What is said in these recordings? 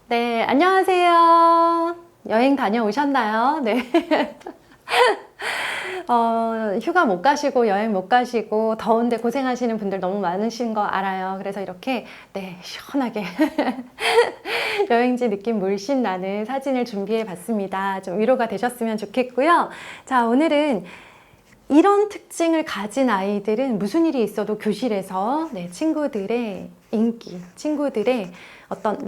네, 안녕하세요. 여행 다녀오셨나요? 네. 휴가 못 가시고 여행 못 가시고 더운데 고생하시는 분들 너무 많으신 거 알아요. 그래서 이렇게 네, 시원하게 여행지 느낌 물씬 나는 사진을 준비해 봤습니다. 좀 위로가 되셨으면 좋겠고요. 자, 오늘은 이런 특징을 가진 아이들은 무슨 일이 있어도 교실에서 네, 친구들의 인기, 친구들의 어떤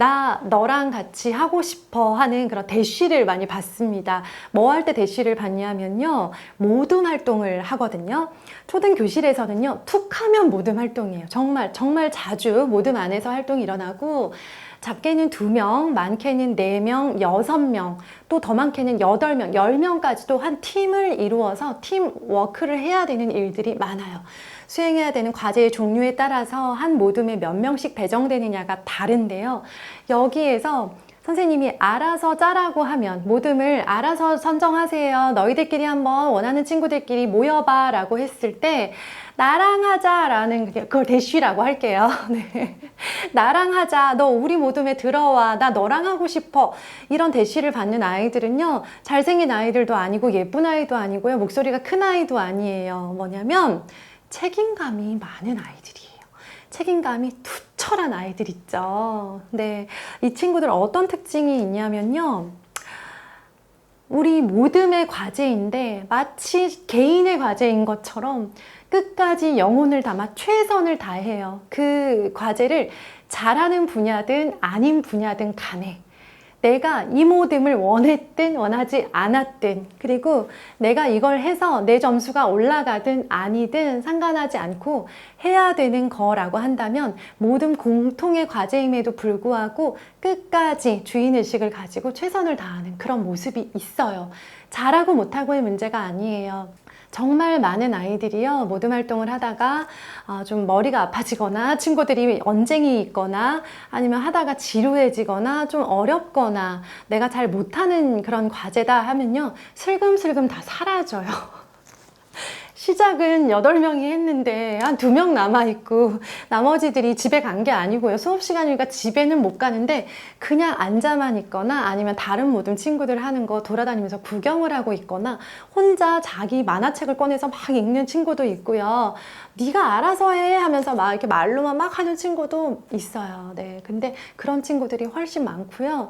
너랑 같이 하고 싶어 하는 그런 대시를 많이 받습니다. 뭐 할 때 대시를 받냐면요. 모둠 활동을 하거든요. 초등 교실에서는요. 툭 하면 모둠 활동이에요. 정말 자주 모둠 안에서 활동이 일어나고 작게는 2명, 많게는 4명, 6명, 또 더 많게는 8명, 10명까지도 한 팀을 이루어서 팀 워크를 해야 되는 일들이 많아요. 수행해야 되는 과제의 종류에 따라서 한 모둠에 몇 명씩 배정되느냐가 다른데요. 여기에서 선생님이 알아서 짜라고 하면 모둠을 알아서 선정하세요. 너희들끼리 한번 원하는 친구들끼리 모여봐 라고 했을 때 나랑 하자 라는 그걸 대쉬라고 할게요. 네. 나랑 하자. 너 우리 모둠에 들어와. 나 너랑 하고 싶어. 이런 대쉬를 받는 아이들은요. 잘생긴 아이들도 아니고 예쁜 아이도 아니고요. 목소리가 큰 아이도 아니에요. 뭐냐면 책임감이 많은 아이들이에요. 책임감이 투철한 아이들 있죠. 네, 이 친구들 어떤 특징이 있냐면요. 우리 모둠의 과제인데 마치 개인의 과제인 것처럼 끝까지 영혼을 담아 최선을 다해요. 그 과제를 잘하는 분야든 아닌 분야든 간에 내가 이 모둠을 원했든 원하지 않았든 그리고 내가 이걸 해서 내 점수가 올라가든 아니든 상관하지 않고 해야 되는 거라고 한다면 모든 공통의 과제임에도 불구하고 끝까지 주인의식을 가지고 최선을 다하는 그런 모습이 있어요. 잘하고 못하고의 문제가 아니에요. 정말 많은 아이들이요 모둠 활동을 하다가 좀 머리가 아파지거나 친구들이 언쟁이 있거나 아니면 하다가 지루해지거나 좀 어렵거나 내가 잘 못하는 그런 과제다 하면요 슬금슬금 다 사라져요. 시작은 8명이 했는데 한 2명 남아있고 나머지들이 집에 간 게 아니고요. 수업 시간이니까 집에는 못 가는데 그냥 앉아만 있거나 아니면 다른 모든 친구들 하는 거 돌아다니면서 구경을 하고 있거나 혼자 자기 만화책을 꺼내서 막 읽는 친구도 있고요. 네가 알아서 해 하면서 막 이렇게 말로만 막 하는 친구도 있어요. 네, 근데 그런 친구들이 훨씬 많고요.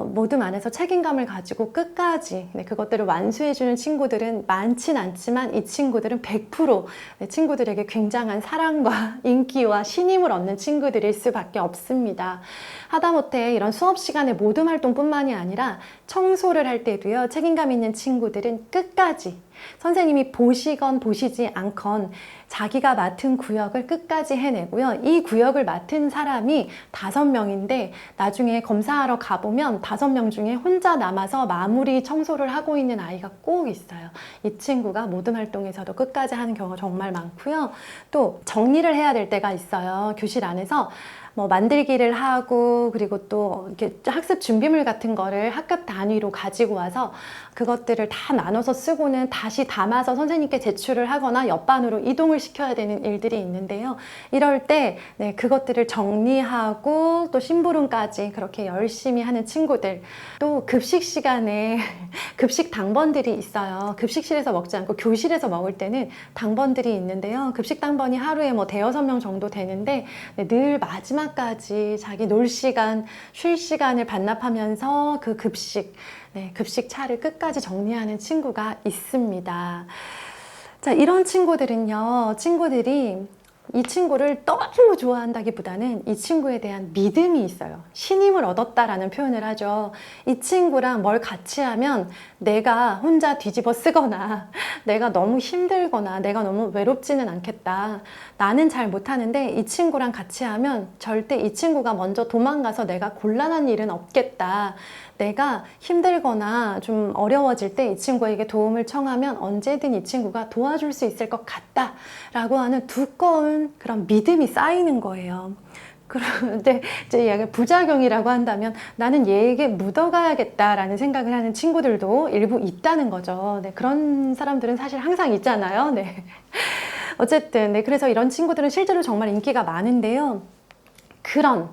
모둠 안에서 책임감을 가지고 끝까지 네, 그것들을 완수해주는 친구들은 많진 않지만 이 친구들은 100% 네, 친구들에게 굉장한 사랑과 인기와 신임을 얻는 친구들일 수밖에 없습니다. 하다못해 이런 수업 시간에 모둠 활동뿐만이 아니라 청소를 할 때도요. 책임감 있는 친구들은 끝까지 선생님이 보시건 보시지 않건 자기가 맡은 구역을 끝까지 해내고요. 이 구역을 맡은 사람이 5명인데 나중에 검사하러 가보면 5명 중에 혼자 남아서 마무리 청소를 하고 있는 아이가 꼭 있어요. 이 친구가 모든 활동에서도 끝까지 하는 경우가 정말 많고요. 또 정리를 해야 될 때가 있어요. 교실 안에서 뭐 만들기를 하고 그리고 또 이렇게 학습 준비물 같은 거를 학급 단위로 가지고 와서 그것들을 다 나눠서 쓰고는 다시 담아서 선생님께 제출을 하거나 옆반으로 이동을 시켜야 되는 일들이 있는데요. 이럴 때 네, 그것들을 정리하고 또 심부름까지 그렇게 열심히 하는 친구들 또 급식 시간에 급식 당번들이 있어요. 급식실에서 먹지 않고 교실에서 먹을 때는 당번들이 있는데요. 급식 당번이 하루에 뭐 5-6명 정도 되는데 네, 늘 마지막까지 자기 놀 시간, 쉴 시간을 반납하면서 그 급식 네, 급식 차를 끝까지 정리하는 친구가 있습니다. 자, 이런 친구들은요, 친구들이 이 친구를 너무 좋아한다기보다는 이 친구에 대한 믿음이 있어요. 신임을 얻었다라는 표현을 하죠. 이 친구랑 뭘 같이 하면 내가 혼자 뒤집어 쓰거나 내가 너무 힘들거나 내가 너무 외롭지는 않겠다. 나는 잘 못하는데 이 친구랑 같이 하면 절대 이 친구가 먼저 도망가서 내가 곤란한 일은 없겠다. 내가 힘들거나 좀 어려워질 때 이 친구에게 도움을 청하면 언제든 이 친구가 도와줄 수 있을 것 같다 라고 하는 두꺼운 그런 믿음이 쌓이는 거예요. 그런데 이제 약간 부작용이라고 한다면 나는 얘에게 묻어가야겠다라는 생각을 하는 친구들도 일부 있다는 거죠. 네, 그런 사람들은 사실 항상 있잖아요. 네. 어쨌든 네, 그래서 이런 친구들은 실제로 정말 인기가 많은데요. 그런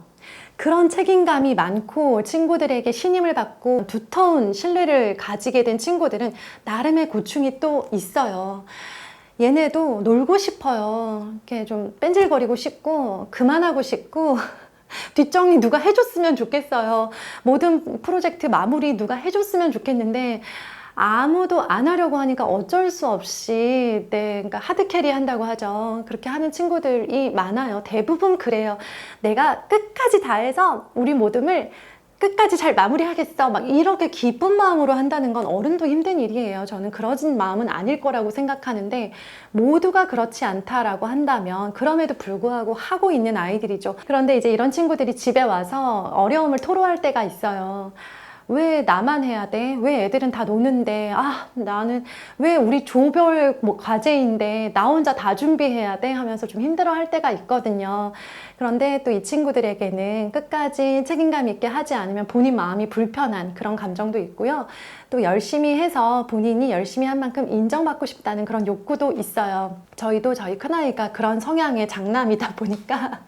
그런 책임감이 많고 친구들에게 신임을 받고 두터운 신뢰를 가지게 된 친구들은 나름의 고충이 또 있어요. 얘네도 놀고 싶어요. 이렇게 좀 뺀질거리고 싶고 그만하고 싶고 뒷정리 누가 해줬으면 좋겠어요. 모든 프로젝트 마무리 누가 해줬으면 좋겠는데 아무도 안 하려고 하니까 어쩔 수 없이 그러니까 하드캐리 한다고 하죠. 그렇게 하는 친구들이 많아요. 대부분 그래요. 내가 끝까지 다해서 우리 모둠을 끝까지 잘 마무리하겠어. 막 이렇게 기쁜 마음으로 한다는 건 어른도 힘든 일이에요. 저는 그러진 마음은 아닐 거라고 생각하는데 모두가 그렇지 않다라고 한다면 그럼에도 불구하고 하고 있는 아이들이죠. 그런데 이제 이런 친구들이 집에 와서 어려움을 토로할 때가 있어요. 왜 나만 해야 돼? 왜 애들은 다 노는데? 나는 왜 우리 조별 과제인데 나 혼자 다 준비해야 돼? 하면서 좀 힘들어 할 때가 있거든요. 그런데 또 이 친구들에게는 끝까지 책임감 있게 하지 않으면 본인 마음이 불편한 그런 감정도 있고요. 또 열심히 해서 본인이 열심히 한 만큼 인정받고 싶다는 그런 욕구도 있어요. 저희도 저희 큰아이가 그런 성향의 장남이다 보니까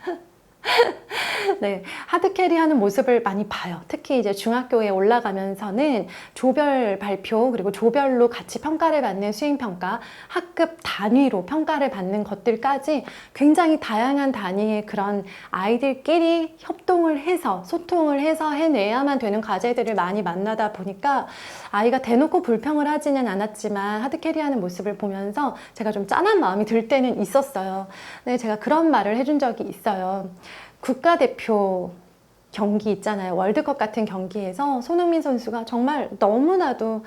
네, 하드캐리 하는 모습을 많이 봐요. 특히 이제 중학교에 올라가면서는 조별 발표 그리고 조별로 같이 평가를 받는 수행평가, 학급 단위로 평가를 받는 것들까지 굉장히 다양한 단위의 그런 아이들끼리 협동을 해서 소통을 해서 해내야만 되는 과제들을 많이 만나다 보니까 아이가 대놓고 불평을 하지는 않았지만 하드캐리 하는 모습을 보면서 제가 좀 짠한 마음이 들 때는 있었어요. 네, 제가 그런 말을 해준 적이 있어요. 국가대표 경기 있잖아요. 월드컵 같은 경기에서 손흥민 선수가 정말 너무나도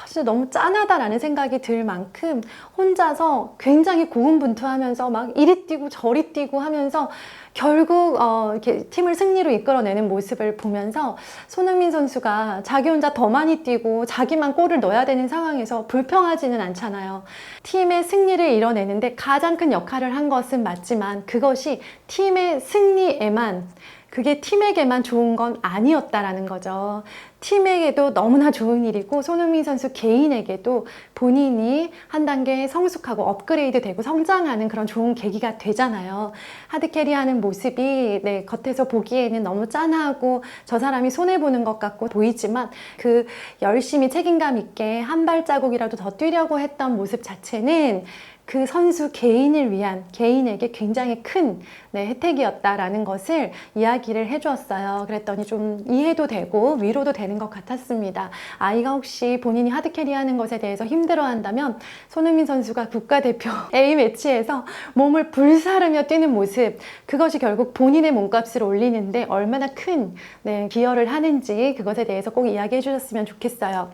진짜 너무 짠하다라는 생각이 들 만큼 혼자서 굉장히 고군분투하면서 막 이리 뛰고 저리 뛰고 하면서 결국 이렇게 팀을 승리로 이끌어내는 모습을 보면서 손흥민 선수가 자기 혼자 더 많이 뛰고 자기만 골을 넣어야 되는 상황에서 불평하지는 않잖아요. 팀의 승리를 이뤄내는데 가장 큰 역할을 한 것은 맞지만 그것이 팀의 승리에만 그게 팀에게만 좋은 건 아니었다라는 거죠. 팀에게도 너무나 좋은 일이고 손흥민 선수 개인에게도 본인이 한 단계 성숙하고 업그레이드 되고 성장하는 그런 좋은 계기가 되잖아요. 하드캐리하는 모습이 겉에서 보기에는 너무 짠하고 저 사람이 손해보는 것 같고 보이지만 그 열심히 책임감 있게 한 발자국이라도 더 뛰려고 했던 모습 자체는 그 선수 개인을 위한 개인에게 굉장히 큰 혜택이었다라는 것을 이야기를 해주었어요. 그랬더니 좀 이해도 되고 위로도 되는 것 같았습니다. 아이가 혹시 본인이 하드캐리하는 것에 대해서 힘들어한다면 손흥민 선수가 국가대표 A매치에서 몸을 불사르며 뛰는 모습 그것이 결국 본인의 몸값을 올리는데 얼마나 큰 기여를 하는지 그것에 대해서 꼭 이야기해 주셨으면 좋겠어요.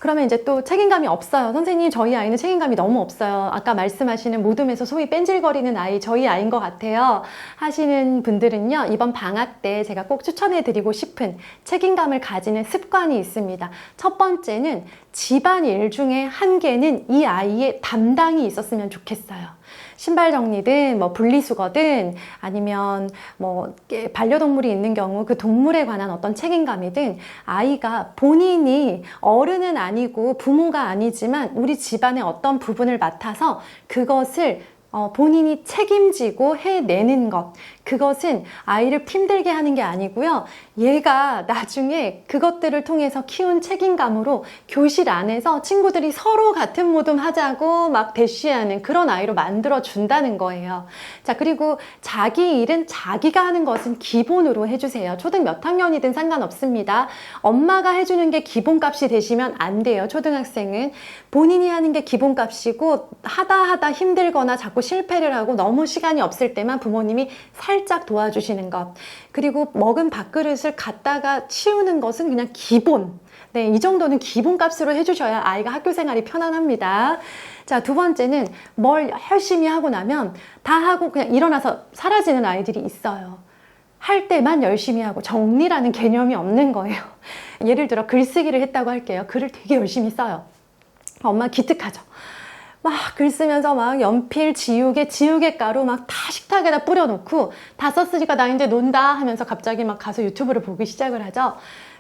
그러면 이제 또 책임감이 없어요. 선생님, 저희 아이는 책임감이 너무 없어요. 아까 말씀하시는 모둠에서 소위 뺀질거리는 아이, 저희 아이인 것 같아요. 하시는 분들은요, 이번 방학 때 제가 꼭 추천해드리고 싶은 책임감을 가지는 습관이 있습니다. 첫 번째는 집안일 중에 한 개는 이 아이의 담당이 있었으면 좋겠어요. 신발 정리든 분리수거든 아니면 반려동물이 있는 경우 그 동물에 관한 어떤 책임감이든 아이가 본인이 어른은 아니고 부모가 아니지만 우리 집안의 어떤 부분을 맡아서 그것을 본인이 책임지고 해내는 것 그것은 아이를 힘들게 하는 게 아니고요. 얘가 나중에 그것들을 통해서 키운 책임감으로 교실 안에서 친구들이 서로 같은 모둠 하자고 막 대쉬하는 그런 아이로 만들어 준다는 거예요. 자, 그리고 자기 일은 자기가 하는 것은 기본으로 해주세요. 초등 몇 학년이든 상관없습니다. 엄마가 해주는 게 기본값이 되시면 안 돼요. 초등학생은 본인이 하는 게 기본값이고 하다 힘들거나 자꾸 실패를 하고 너무 시간이 없을 때만 부모님이 살짝 도와주시는 것 그리고 먹은 밥그릇을 갖다가 치우는 것은 그냥 기본 이 정도는 기본값으로 해주셔야 아이가 학교 생활이 편안합니다. 자, 두 번째는 뭘 열심히 하고 나면 다 하고 그냥 일어나서 사라지는 아이들이 있어요. 할 때만 열심히 하고 정리라는 개념이 없는 거예요. 예를 들어 글쓰기를 했다고 할게요. 글을 되게 열심히 써요. 엄마 기특하죠. 막 글 쓰면서 막 연필, 지우개 가루 막 다 식탁에다 뿌려놓고 다 썼으니까 나 이제 논다 하면서 갑자기 막 가서 유튜브를 보기 시작을 하죠.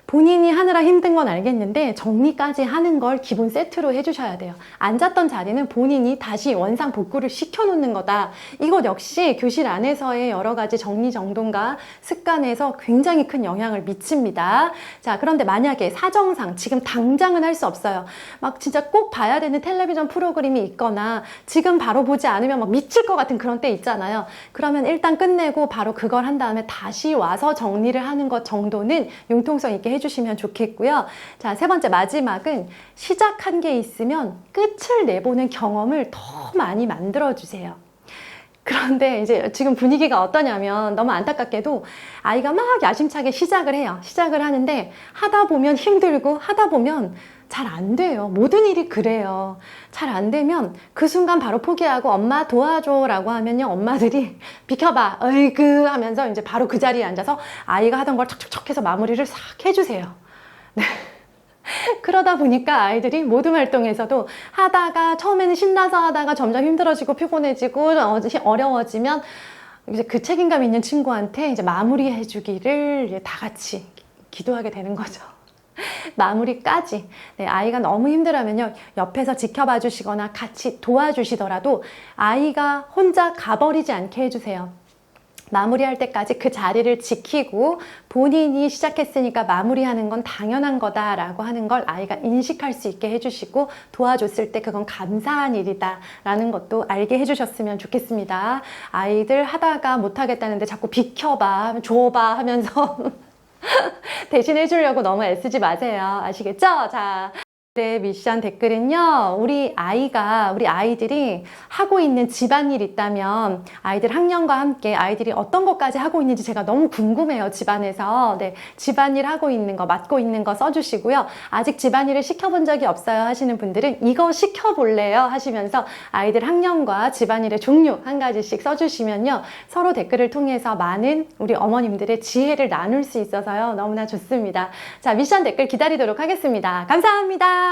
본인이 하느라 힘든 건 알겠는데 정리까지 하는 걸 기본 세트로 해주셔야 돼요. 앉았던 자리는 본인이 다시 원상 복구를 시켜놓는 거다. 이것 역시 교실 안에서의 여러 가지 정리정돈과 습관에서 굉장히 큰 영향을 미칩니다. 자, 그런데 만약에 사정상 지금 당장은 할 수 없어요. 막 진짜 꼭 봐야 되는 텔레비전 프로그램이 있거나 지금 바로 보지 않으면 막 미칠 것 같은 그런 때 있잖아요. 그러면 일단 끝내고 바로 그걸 한 다음에 다시 와서 정리를 하는 것 정도는 융통성 있게 해주시면 좋겠고요. 자, 세 번째 마지막은 시작한 게 있으면 끝을 내보는 경험을 더 많이 만들어주세요. 그런데 이제 지금 분위기가 어떠냐면 너무 안타깝게도 아이가 막 야심차게 시작을 해요. 시작을 하는데 하다 보면 힘들고 하다 보면 잘 안 돼요. 모든 일이 그래요. 잘 안 되면 그 순간 바로 포기하고 엄마 도와줘 라고 하면요. 엄마들이 비켜봐 어이구 하면서 이제 바로 그 자리에 앉아서 아이가 하던 걸 척척척 해서 마무리를 싹 해주세요. 네. 그러다 보니까 아이들이 모든 활동에서도 하다가 처음에는 신나서 하다가 점점 힘들어지고 피곤해지고 어려워지면 이제 그 책임감 있는 친구한테 이제 마무리해 주기를 다 같이 기도하게 되는 거죠. 마무리까지. 네, 아이가 너무 힘들어하면요, 옆에서 지켜봐 주시거나 같이 도와주시더라도 아이가 혼자 가버리지 않게 해주세요. 마무리할 때까지 그 자리를 지키고 본인이 시작했으니까 마무리하는 건 당연한 거다라고 하는 걸 아이가 인식할 수 있게 해주시고 도와줬을 때 그건 감사한 일이다 라는 것도 알게 해주셨으면 좋겠습니다. 아이들 하다가 못하겠다는데 자꾸 비켜봐, 줘봐 하면서 대신 해주려고 너무 애쓰지 마세요. 아시겠죠? 자. 네, 미션 댓글은요, 우리 아이들이 하고 있는 집안일 있다면 아이들 학년과 함께 아이들이 어떤 것까지 하고 있는지 제가 너무 궁금해요, 집안에서. 네, 집안일 하고 있는 거, 맡고 있는 거 써주시고요. 아직 집안일을 시켜본 적이 없어요 하시는 분들은 이거 시켜볼래요 하시면서 아이들 학년과 집안일의 종류 한 가지씩 써주시면요, 서로 댓글을 통해서 많은 우리 어머님들의 지혜를 나눌 수 있어서요, 너무나 좋습니다. 자, 미션 댓글 기다리도록 하겠습니다. 감사합니다.